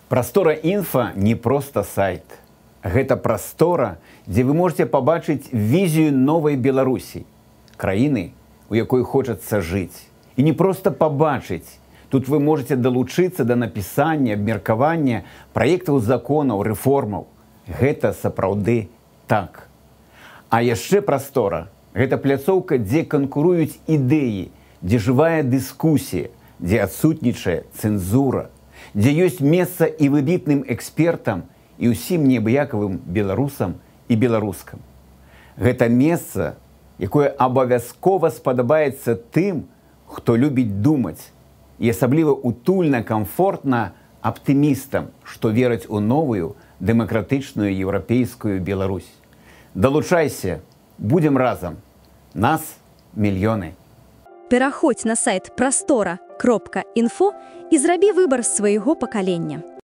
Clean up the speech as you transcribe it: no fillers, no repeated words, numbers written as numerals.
Прастора Інфа не проста сайт. Гэта прастора, дзе вы можете пабачыць візію новай Беларусі, краіны, у якой хочацца жыць. І не проста пабачыць. Тут вы можете далучыцца да напісання, абмеркавання праектаў законаў, рэформаў. Гэта сапраўды так. А яшчэ прастора – гэта пляцоўка, дзе канкуруюць ідэі, дзе жывая дыскусія, дзе адсутнічае цэнзура, дзе ёсць месца і выбітным экспертам, і ўсім неабыякавым беларусам і беларускам. Гэта месца, якое абавязкова спадабаецца тым, хто любіць думаць, і асабліва утульна, камфортна аптымістам, што вераць у новую дэмакратычную еўрапейскую Беларусь. Далучайся, будзем разам. Нас мільёны. Пераходзь на сайт prastora.info і зрабі выбар свайго пакалення.